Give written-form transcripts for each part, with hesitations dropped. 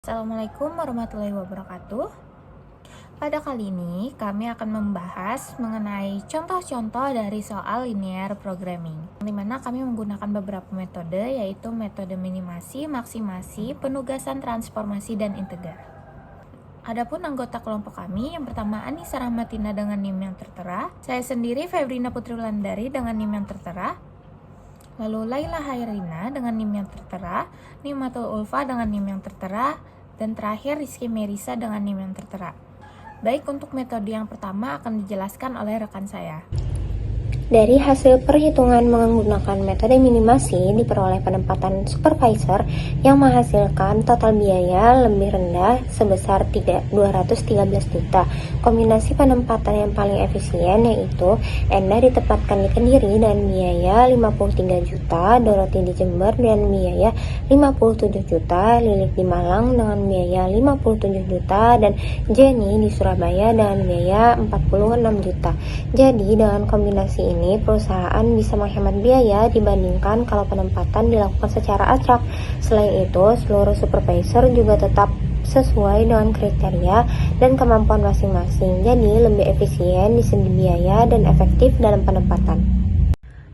Assalamualaikum warahmatullahi wabarakatuh. Pada kali ini kami akan membahas mengenai contoh-contoh dari soal linear programming, di mana kami menggunakan beberapa metode, yaitu metode minimasi, maksimasi, penugasan, transformasi, dan integer. Adapun anggota kelompok kami, yang pertama Anissa Rahmatina dengan NIM yang tertera, saya sendiri Febrina Putri Wulandari dengan NIM yang tertera, lalu Laila Hairina dengan NIM yang tertera, Nimatul Ulfa dengan NIM yang tertera, dan terakhir Rizky Merisa dengan NIM yang tertera. Baik, untuk metode yang pertama akan dijelaskan oleh rekan saya. Dari hasil perhitungan menggunakan metode minimasi diperoleh penempatan supervisor yang menghasilkan total biaya lebih rendah sebesar 213 juta. Kombinasi penempatan yang paling efisien yaitu Enda ditempatkan di Kediri dan biaya 53 juta, Doroti di Jember dan biaya 57 juta, Lilik di Malang dengan biaya 57 juta, dan Jenny di Surabaya dengan biaya 46 juta. Jadi dengan kombinasi ini perusahaan bisa menghemat biaya dibandingkan kalau penempatan dilakukan secara acak. Selain itu, seluruh supervisor juga tetap sesuai dengan kriteria dan kemampuan masing-masing, jadi lebih efisien di segi biaya dan efektif dalam penempatan.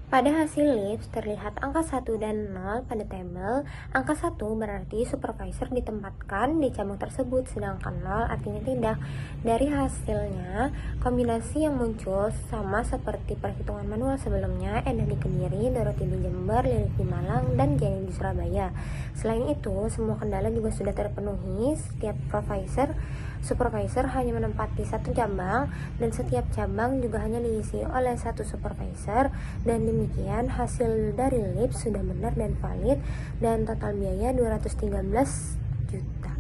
Pada hasil LIPS terlihat angka 1 dan 0 pada tabel. Angka 1 berarti supervisor ditempatkan di cabang tersebut, sedangkan 0 artinya tidak. Dari hasilnya, kombinasi yang muncul sama seperti perhitungan manual sebelumnya, Enda di Kediri, Doroti di Jember, Lilik di Malang, dan Jenny di Surabaya. Selain itu, semua kendala juga sudah terpenuhi. Setiap supervisor hanya menempati satu cabang, dan setiap cabang juga hanya diisi oleh satu supervisor. Dan demikian hasil dari LIPS sudah benar dan valid, dan total biaya 213 juta.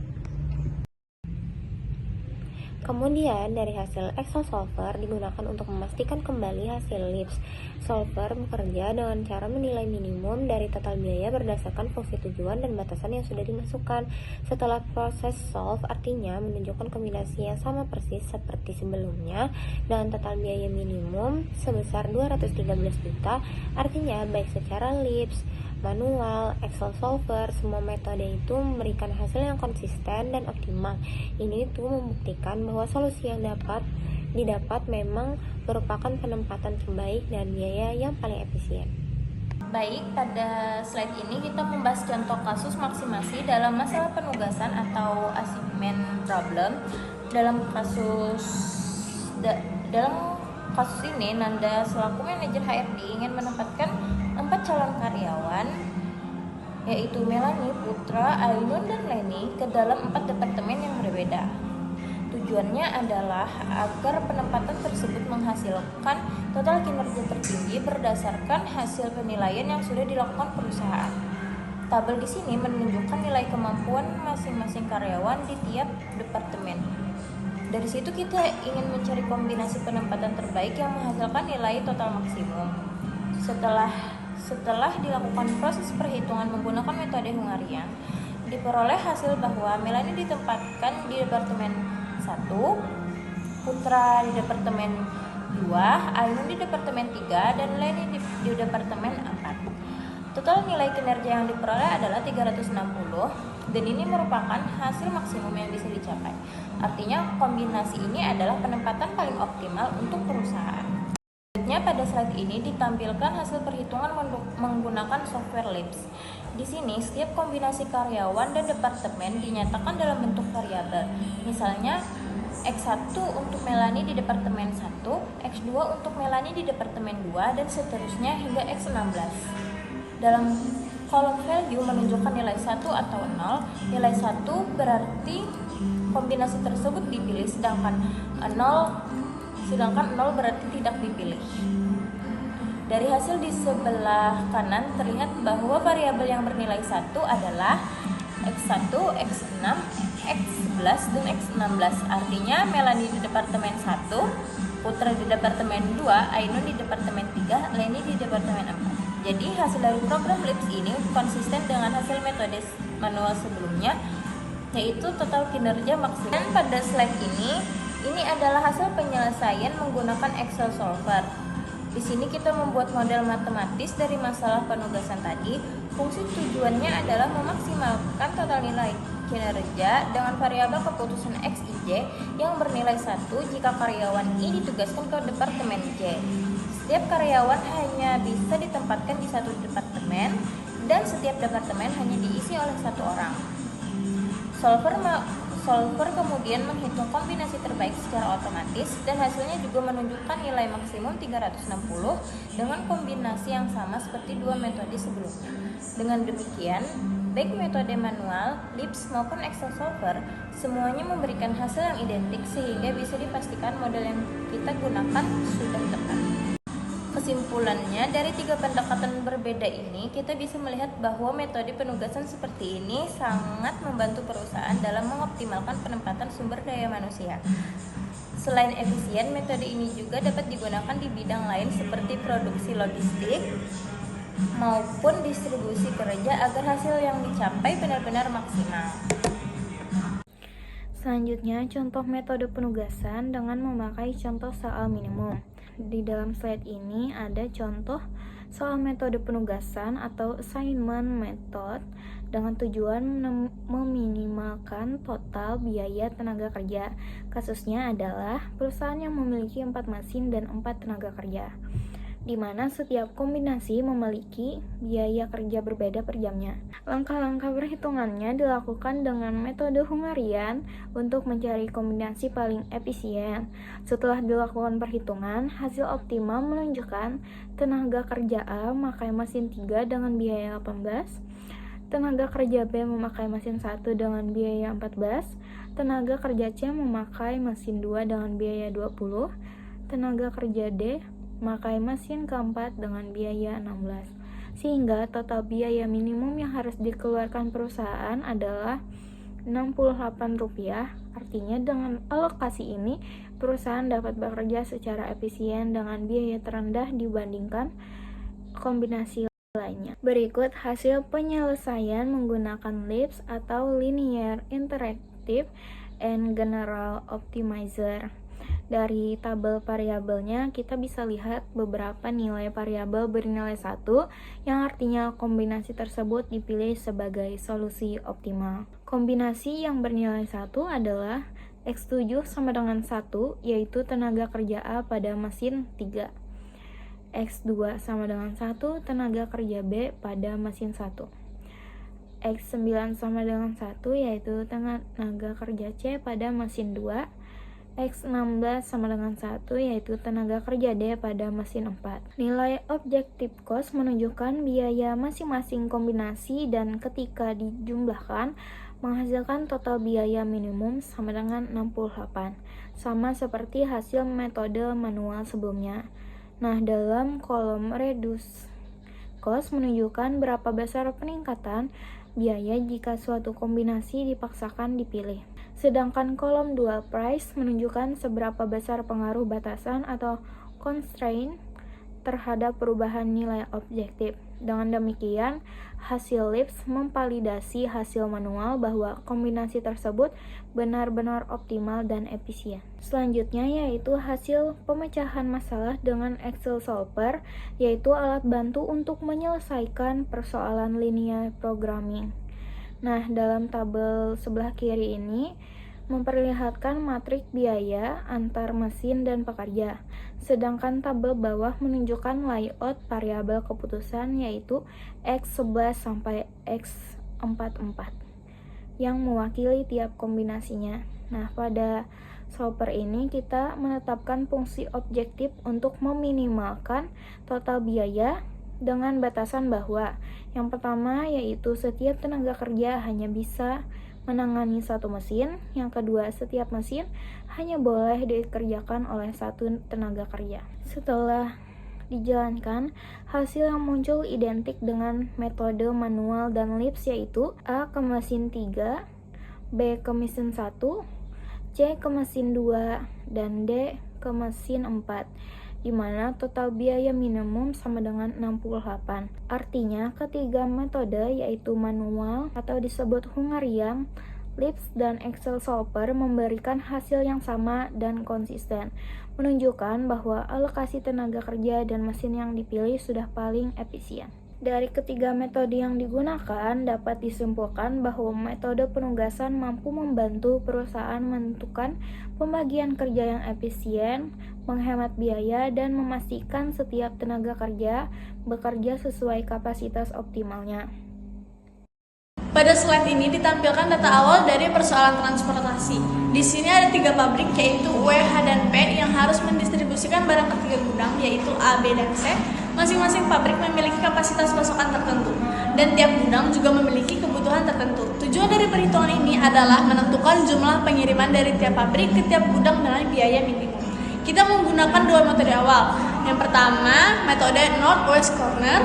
Kemudian dari hasil Excel Solver digunakan untuk memastikan kembali hasil LIPS. Solver bekerja dengan cara menilai minimum dari total biaya berdasarkan fungsi tujuan dan batasan yang sudah dimasukkan. Setelah proses solve, artinya menunjukkan kombinasi yang sama persis seperti sebelumnya dengan total biaya minimum sebesar 213 juta. Artinya baik secara LIPS, manual, Excel Solver, semua metode itu memberikan hasil yang konsisten dan optimal. Ini tuh membuktikan bahwa solusi yang didapat memang merupakan penempatan terbaik dan biaya yang paling efisien. Baik, pada slide ini kita membahas contoh kasus maksimasi dalam masalah penugasan atau assignment problem. Dalam kasus ini, Nanda selaku manajer HRD ingin menempatkan 4 calon karyawan, yaitu Melanie, Putra, Ainun, dan Leni ke dalam 4 departemen yang berbeda. Tujuannya adalah agar penempatan tersebut menghasilkan total kinerja tertinggi berdasarkan hasil penilaian yang sudah dilakukan perusahaan. Tabel di sini menunjukkan nilai kemampuan masing-masing karyawan di tiap departemen. Dari situ kita ingin mencari kombinasi penempatan terbaik yang menghasilkan nilai total maksimum. Setelah dilakukan proses perhitungan menggunakan metode Hungarian, diperoleh hasil bahwa Melanie ditempatkan di departemen 1, Putra di departemen 2, Ainun di departemen 3, dan Leni di departemen 4. Total nilai kinerja yang diperoleh adalah 360, dan ini merupakan hasil maksimum yang bisa dicapai. Artinya kombinasi ini adalah penempatan paling optimal untuk perusahaan. Selanjutnya pada slide ini ditampilkan hasil perhitungan menggunakan software LIPS. Di sini setiap kombinasi karyawan dan departemen dinyatakan dalam bentuk variabel. Misalnya X1 untuk Melanie di departemen 1, X2 untuk Melanie di departemen 2, dan seterusnya hingga X16. Dalam kolom value menunjukkan nilai 1 atau 0. Nilai 1 berarti kombinasi tersebut dipilih, sedangkan 0 berarti tidak dipilih. Dari hasil di sebelah kanan terlihat bahwa variabel yang bernilai 1 adalah X1, X6, X11, dan X16. Artinya Melanie di departemen 1, Putra di departemen 2, Ainun di departemen 3, Leni di departemen 4. Jadi hasil dari program LIPS ini konsisten dengan hasil metode manual sebelumnya, yaitu total kinerja maksimal. Dan pada slide ini adalah hasil penyelesaian menggunakan Excel Solver. Di sini kita membuat model matematis dari masalah penugasan tadi. Fungsi tujuannya adalah memaksimalkan total nilai kinerja dengan variabel keputusan X, I, J yang bernilai 1 jika karyawan I ditugaskan ke departemen J. Setiap karyawan hanya bisa ditempatkan di satu departemen dan setiap departemen hanya diisi oleh satu orang. Solver kemudian menghitung kombinasi terbaik secara otomatis dan hasilnya juga menunjukkan nilai maksimum 360 dengan kombinasi yang sama seperti dua metode sebelumnya. Dengan demikian, baik metode manual, LIPS maupun Excel Solver semuanya memberikan hasil yang identik sehingga bisa dipastikan model yang kita gunakan sudah tepat. Kesimpulannya, dari tiga pendekatan berbeda ini, kita bisa melihat bahwa metode penugasan seperti ini sangat membantu perusahaan dalam mengoptimalkan penempatan sumber daya manusia. Selain efisien, metode ini juga dapat digunakan di bidang lain seperti produksi logistik maupun distribusi kerja agar hasil yang dicapai benar-benar maksimal. Selanjutnya, contoh metode penugasan dengan memakai contoh soal minimum. Di dalam slide ini ada contoh soal metode penugasan atau assignment method dengan tujuan meminimalkan total biaya tenaga kerja. Kasusnya adalah perusahaan yang memiliki 4 mesin dan 4 tenaga kerja, di mana setiap kombinasi memiliki biaya kerja berbeda per jamnya. Langkah-langkah perhitungannya dilakukan dengan metode Hungarian untuk mencari kombinasi paling efisien. Setelah dilakukan perhitungan, hasil optimal menunjukkan tenaga kerja A memakai mesin 3 dengan biaya 18, tenaga kerja B memakai mesin 1 dengan biaya 14, tenaga kerja C memakai mesin 2 dengan biaya 20, tenaga kerja D memakai mesin keempat dengan biaya 16, sehingga total biaya minimum yang harus dikeluarkan perusahaan adalah Rp68. Artinya dengan alokasi ini, perusahaan dapat bekerja secara efisien dengan biaya terendah dibandingkan kombinasi lainnya. Berikut hasil penyelesaian menggunakan LIPS atau Linear Interactive and General Optimizer. Dari tabel variabelnya kita bisa lihat beberapa nilai variabel bernilai 1 yang artinya kombinasi tersebut dipilih sebagai solusi optimal. Kombinasi yang bernilai 1 adalah X7 sama dengan 1, yaitu tenaga kerja A pada mesin 3. X2 sama dengan 1, tenaga kerja B pada mesin 1. X9 sama dengan 1, yaitu tenaga kerja C pada mesin 2. X16 sama dengan 1, yaitu tenaga kerja D pada mesin 4. Nilai objective cost menunjukkan biaya masing-masing kombinasi dan ketika dijumlahkan menghasilkan total biaya minimum sama dengan 68, sama seperti hasil metode manual sebelumnya. Nah, dalam kolom reduce cost menunjukkan berapa besar peningkatan biaya jika suatu kombinasi dipaksakan dipilih. Sedangkan kolom dual price menunjukkan seberapa besar pengaruh batasan atau constraint terhadap perubahan nilai objektif. Dengan demikian, hasil LIPS memvalidasi hasil manual bahwa kombinasi tersebut benar-benar optimal dan efisien. Selanjutnya yaitu hasil pemecahan masalah dengan Excel Solver, yaitu alat bantu untuk menyelesaikan persoalan linear programming. Nah, dalam tabel sebelah kiri ini memperlihatkan matrik biaya antar mesin dan pekerja. Sedangkan tabel bawah menunjukkan layout variabel keputusan yaitu X11 sampai X44 yang mewakili tiap kombinasinya. Nah, pada solver ini kita menetapkan fungsi objektif untuk meminimalkan total biaya dengan batasan bahwa yang pertama yaitu setiap tenaga kerja hanya bisa menangani satu mesin, yang kedua setiap mesin hanya boleh dikerjakan oleh satu tenaga kerja. Setelah dijalankan, hasil yang muncul identik dengan metode manual dan LIPS yaitu A ke mesin 3, B ke mesin 1, C ke mesin 2, dan D ke mesin 4, di mana total biaya minimum sama dengan 68. Artinya, ketiga metode yaitu manual atau disebut Hungarian, LIPS, dan Excel Solver memberikan hasil yang sama dan konsisten, menunjukkan bahwa alokasi tenaga kerja dan mesin yang dipilih sudah paling efisien. Dari ketiga metode yang digunakan, dapat disimpulkan bahwa metode penugasan mampu membantu perusahaan menentukan pembagian kerja yang efisien, menghemat biaya, dan memastikan setiap tenaga kerja bekerja sesuai kapasitas optimalnya. Pada slide ini ditampilkan data awal dari persoalan transportasi. Di sini ada 3 pabrik, yaitu WH dan P, yang harus mendistribusikan barang ke 3 gudang, yaitu A, B, dan C. Masing-masing pabrik memiliki kapasitas pasokan tertentu, dan tiap gudang juga memiliki kebutuhan tertentu. Tujuan dari perhitungan ini adalah menentukan jumlah pengiriman dari tiap pabrik ke tiap gudang dengan biaya minimum. Kita menggunakan 2 metode awal. Yang pertama, metode Northwest Corner,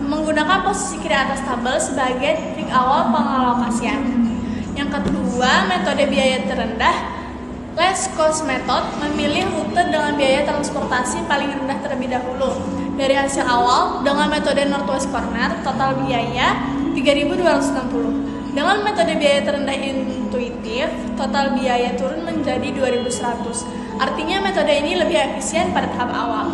menggunakan posisi kiri atas tabel sebagai titik awal pengalokasian. Yang kedua, metode biaya terendah, Less Cost Method, memilih rute dengan biaya transportasi paling rendah terlebih dahulu. Dari hasil awal, dengan metode Northwest Corner, total biaya 3.260. Dengan metode biaya terendah intuitif, total biaya turun menjadi 2.100. Artinya metode ini lebih efisien pada tahap awal.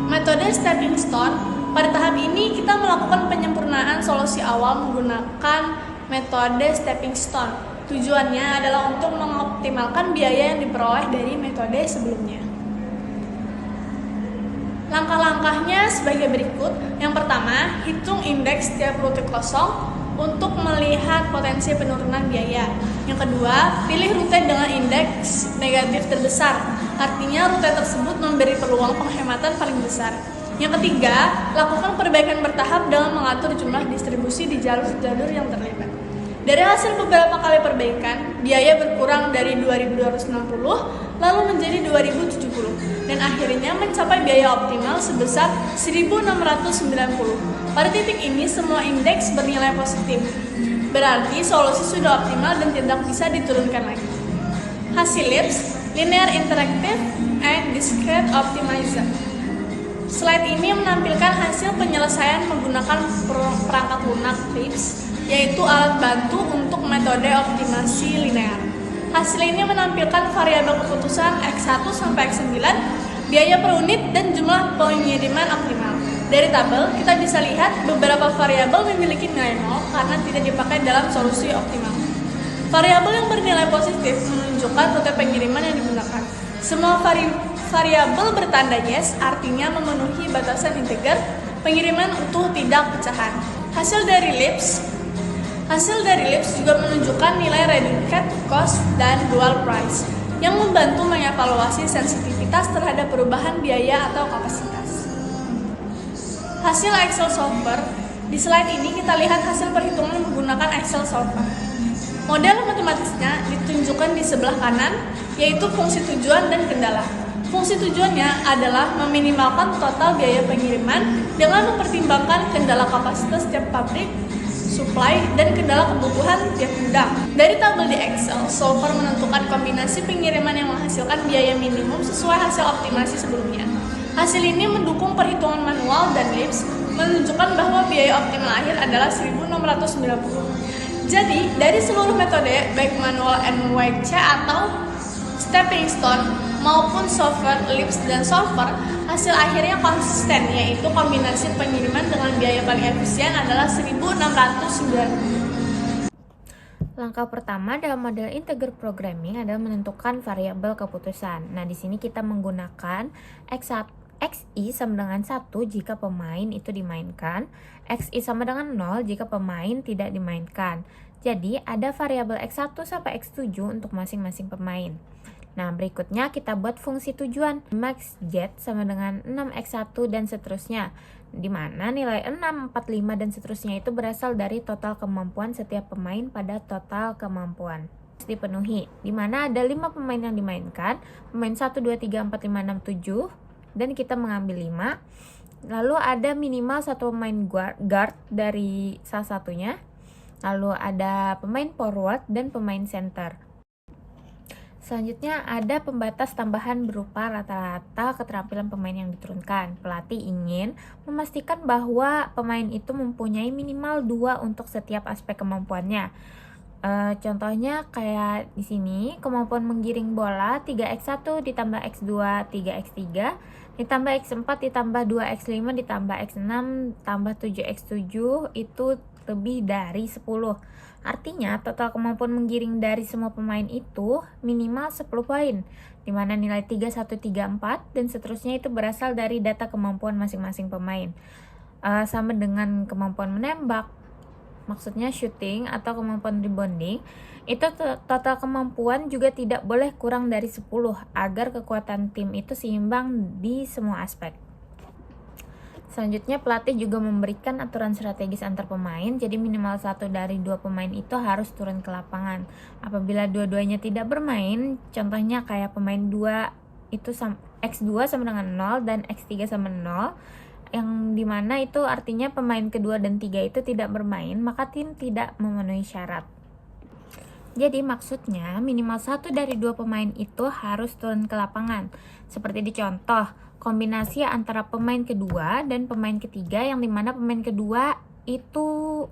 Metode Stepping Stone, pada tahap ini kita melakukan penyempurnaan solusi awal menggunakan metode Stepping Stone. Tujuannya adalah untuk mengoptimalkan biaya yang diperoleh dari metode sebelumnya. Langkah-langkahnya sebagai berikut. Yang pertama, hitung indeks setiap rute kosong untuk melihat potensi penurunan biaya. Yang kedua, pilih rute dengan indeks negatif terbesar. Artinya rute tersebut memberi peluang penghematan paling besar. Yang ketiga, lakukan perbaikan bertahap dengan mengatur jumlah distribusi di jalur-jalur yang terlibat. Dari hasil beberapa kali perbaikan, biaya berkurang dari 2.260 lalu menjadi 2.070 dan akhirnya mencapai biaya optimal sebesar 1.690. Pada titik ini semua indeks bernilai positif. Berarti solusi sudah optimal dan tidak bisa diturunkan lagi. Hasil LIPS, Linear Interactive and Discrete Optimizer. Slide ini menampilkan hasil penyelesaian menggunakan perangkat lunak LIPS, yaitu alat bantu untuk metode optimasi linear. Hasil ini menampilkan variabel keputusan X1 sampai X9, biaya per unit, dan jumlah pengiriman optimal. Dari tabel, kita bisa lihat beberapa variabel memiliki nilai 0 karena tidak dipakai dalam solusi optimal. Variabel yang bernilai positif menunjukkan rute pengiriman yang digunakan. Semua variabel bertanda yes, artinya memenuhi batasan integer, pengiriman utuh tidak pecahan. Hasil dari LIPS juga menunjukkan nilai Redundant Cost dan Dual Price yang membantu mengevaluasi sensitivitas terhadap perubahan biaya atau kapasitas. Hasil Excel Solver. Di slide ini kita lihat hasil perhitungan menggunakan Excel Solver. Model matematisnya ditunjukkan di sebelah kanan, yaitu fungsi tujuan dan kendala. Fungsi tujuannya adalah meminimalkan total biaya pengiriman dengan mempertimbangkan kendala kapasitas setiap pabrik, supply, dan kendala kebutuhan tiap gudang. Dari tabel di Excel, Solver menentukan kombinasi pengiriman yang menghasilkan biaya minimum sesuai hasil optimasi sebelumnya. Hasil ini mendukung perhitungan manual dan LIPS menunjukkan bahwa biaya optimal akhir adalah 1.690. Jadi, dari seluruh metode, baik manual NYC atau Stepping Stone maupun software LIPS dan Solver, hasil akhirnya konsisten, yaitu kombinasi pengiriman dengan biaya paling efisien adalah 1.690. Langkah pertama dalam model integer programming adalah menentukan variabel keputusan. Nah, di sini kita menggunakan XI sama dengan 1 jika pemain itu dimainkan, XI sama dengan 0 jika pemain tidak dimainkan. Jadi, ada variabel X1 sampai X7 untuk masing-masing pemain. Nah, berikutnya kita buat fungsi tujuan. Max Z sama dengan 6X1 dan seterusnya. Di mana nilai 6, 4, 5, dan seterusnya itu berasal dari total kemampuan setiap pemain pada total kemampuan. Dipenuhi, di mana ada 5 pemain yang dimainkan, pemain 1, 2, 3, 4, 5, 6, 7, dan kita mengambil 5. Lalu ada minimal 1 pemain guard dari salah satunya. Lalu ada pemain forward dan pemain center. Selanjutnya ada pembatas tambahan berupa rata-rata keterampilan pemain yang diturunkan. Pelatih ingin memastikan bahwa pemain itu mempunyai minimal 2 untuk setiap aspek kemampuannya. Contohnya kayak di sini, kemampuan menggiring bola 3x1 ditambah x2 3x3 ditambah x4 ditambah 2x5 ditambah x6 tambah 7x7 itu lebih dari 10. Artinya total kemampuan menggiring dari semua pemain itu minimal 10 poin, dimana nilai 3, 1, 3, 4 dan seterusnya itu berasal dari data kemampuan masing-masing pemain. Sama dengan kemampuan menembak, maksudnya shooting atau kemampuan rebounding, itu total kemampuan juga tidak boleh kurang dari 10 agar kekuatan tim itu seimbang di semua aspek. Selanjutnya, pelatih juga memberikan aturan strategis antar pemain, jadi minimal 1 dari 2 pemain itu harus turun ke lapangan. Apabila dua-duanya tidak bermain, contohnya kayak pemain 2 itu x2 sama dengan 0 dan x3 sama 0, yang dimana itu artinya pemain kedua dan 3 itu tidak bermain, maka tim tidak memenuhi syarat. Jadi maksudnya minimal 1 dari 2 pemain itu harus turun ke lapangan. Seperti di contoh, kombinasi antara pemain kedua dan pemain ketiga, yang dimana pemain kedua itu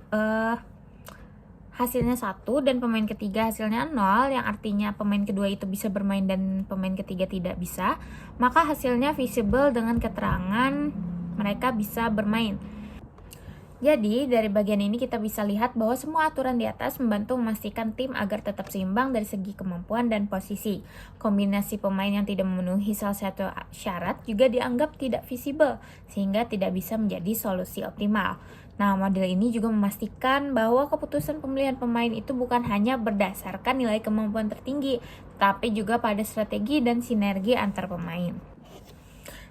hasilnya 1 dan pemain ketiga hasilnya 0, yang artinya pemain kedua itu bisa bermain dan pemain ketiga tidak bisa, maka hasilnya visible dengan keterangan mereka bisa bermain. Jadi, dari bagian ini kita bisa lihat bahwa semua aturan di atas membantu memastikan tim agar tetap seimbang dari segi kemampuan dan posisi. Kombinasi pemain yang tidak memenuhi salah satu syarat juga dianggap tidak visible, sehingga tidak bisa menjadi solusi optimal. Nah, model ini juga memastikan bahwa keputusan pemilihan pemain itu bukan hanya berdasarkan nilai kemampuan tertinggi, tapi juga pada strategi dan sinergi antar pemain.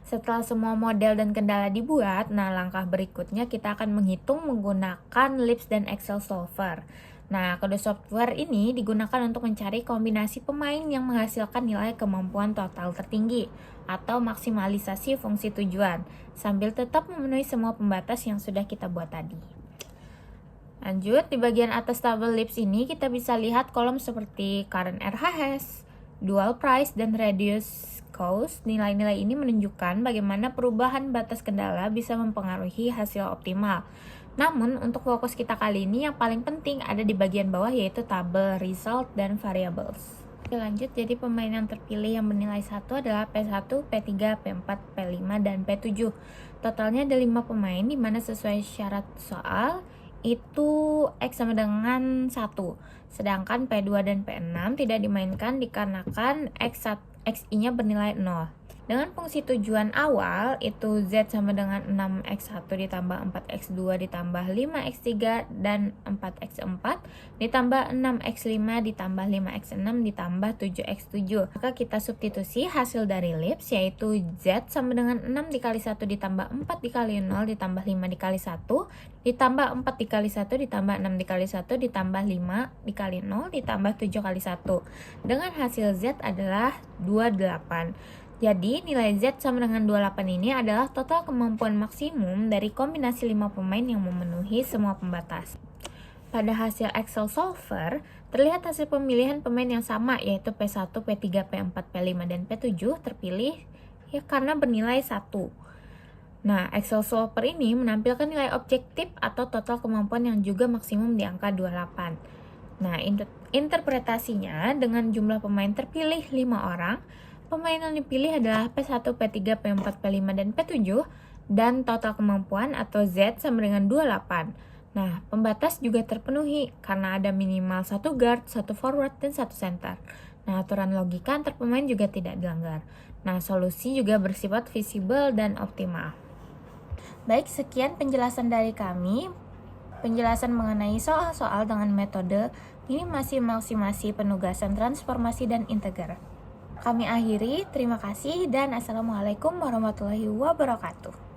Setelah semua model dan kendala dibuat, nah langkah berikutnya kita akan menghitung menggunakan LIPS dan Excel Solver. Nah, kode software ini digunakan untuk mencari kombinasi pemain yang menghasilkan nilai kemampuan total tertinggi atau maksimalisasi fungsi tujuan, sambil tetap memenuhi semua pembatas yang sudah kita buat tadi. Lanjut, di bagian atas tabel LIPS ini kita bisa lihat kolom seperti current RHS, dual price, dan radius cost. Nilai-nilai ini menunjukkan bagaimana perubahan batas kendala bisa mempengaruhi hasil optimal. Namun, untuk fokus kita kali ini yang paling penting ada di bagian bawah, yaitu tabel result dan variables. Oke, lanjut, jadi pemain yang terpilih yang bernilai 1 adalah P1, P3, P4, P5, dan P7. Totalnya ada 5 pemain, dimana sesuai syarat soal itu X sama dengan 1. Sedangkan P2 dan P6 tidak dimainkan dikarenakan XI-nya bernilai 0. Dengan fungsi tujuan awal, itu Z sama dengan 6x1 ditambah 4x2 ditambah 5x3 dan 4x4 ditambah 6x5 ditambah 5x6 ditambah 7x7. Maka kita substitusi hasil dari LIPS, yaitu Z sama dengan 6 dikali 1 ditambah 4 dikali 0 ditambah 5 dikali 1 ditambah 4 dikali 1 ditambah 6 dikali 1 ditambah 5 dikali 0 ditambah 7 kali 1. Dengan hasil Z adalah 28. Jadi, nilai Z sama dengan 28 ini adalah total kemampuan maksimum dari kombinasi 5 pemain yang memenuhi semua pembatas. Pada hasil Excel Solver, terlihat hasil pemilihan pemain yang sama, yaitu P1, P3, P4, P5, dan P7 terpilih ya karena bernilai 1. Nah, Excel Solver ini menampilkan nilai objektif atau total kemampuan yang juga maksimum di angka 28. Nah, interpretasinya dengan jumlah pemain terpilih 5 orang, pemain yang dipilih adalah P1, P3, P4, P5, dan P7, dan total kemampuan atau Z sama dengan 28. Nah, pembatas juga terpenuhi karena ada minimal 1 guard, 1 forward, dan 1 center. Nah, aturan logika antar pemain juga tidak dilanggar. Nah, solusi juga bersifat visible dan optimal. Baik, sekian penjelasan dari kami. Penjelasan mengenai soal-soal dengan metode minimasi, maksimasi, penugasan, transformasi, dan integer. Kami akhiri, terima kasih dan assalamualaikum warahmatullahi wabarakatuh.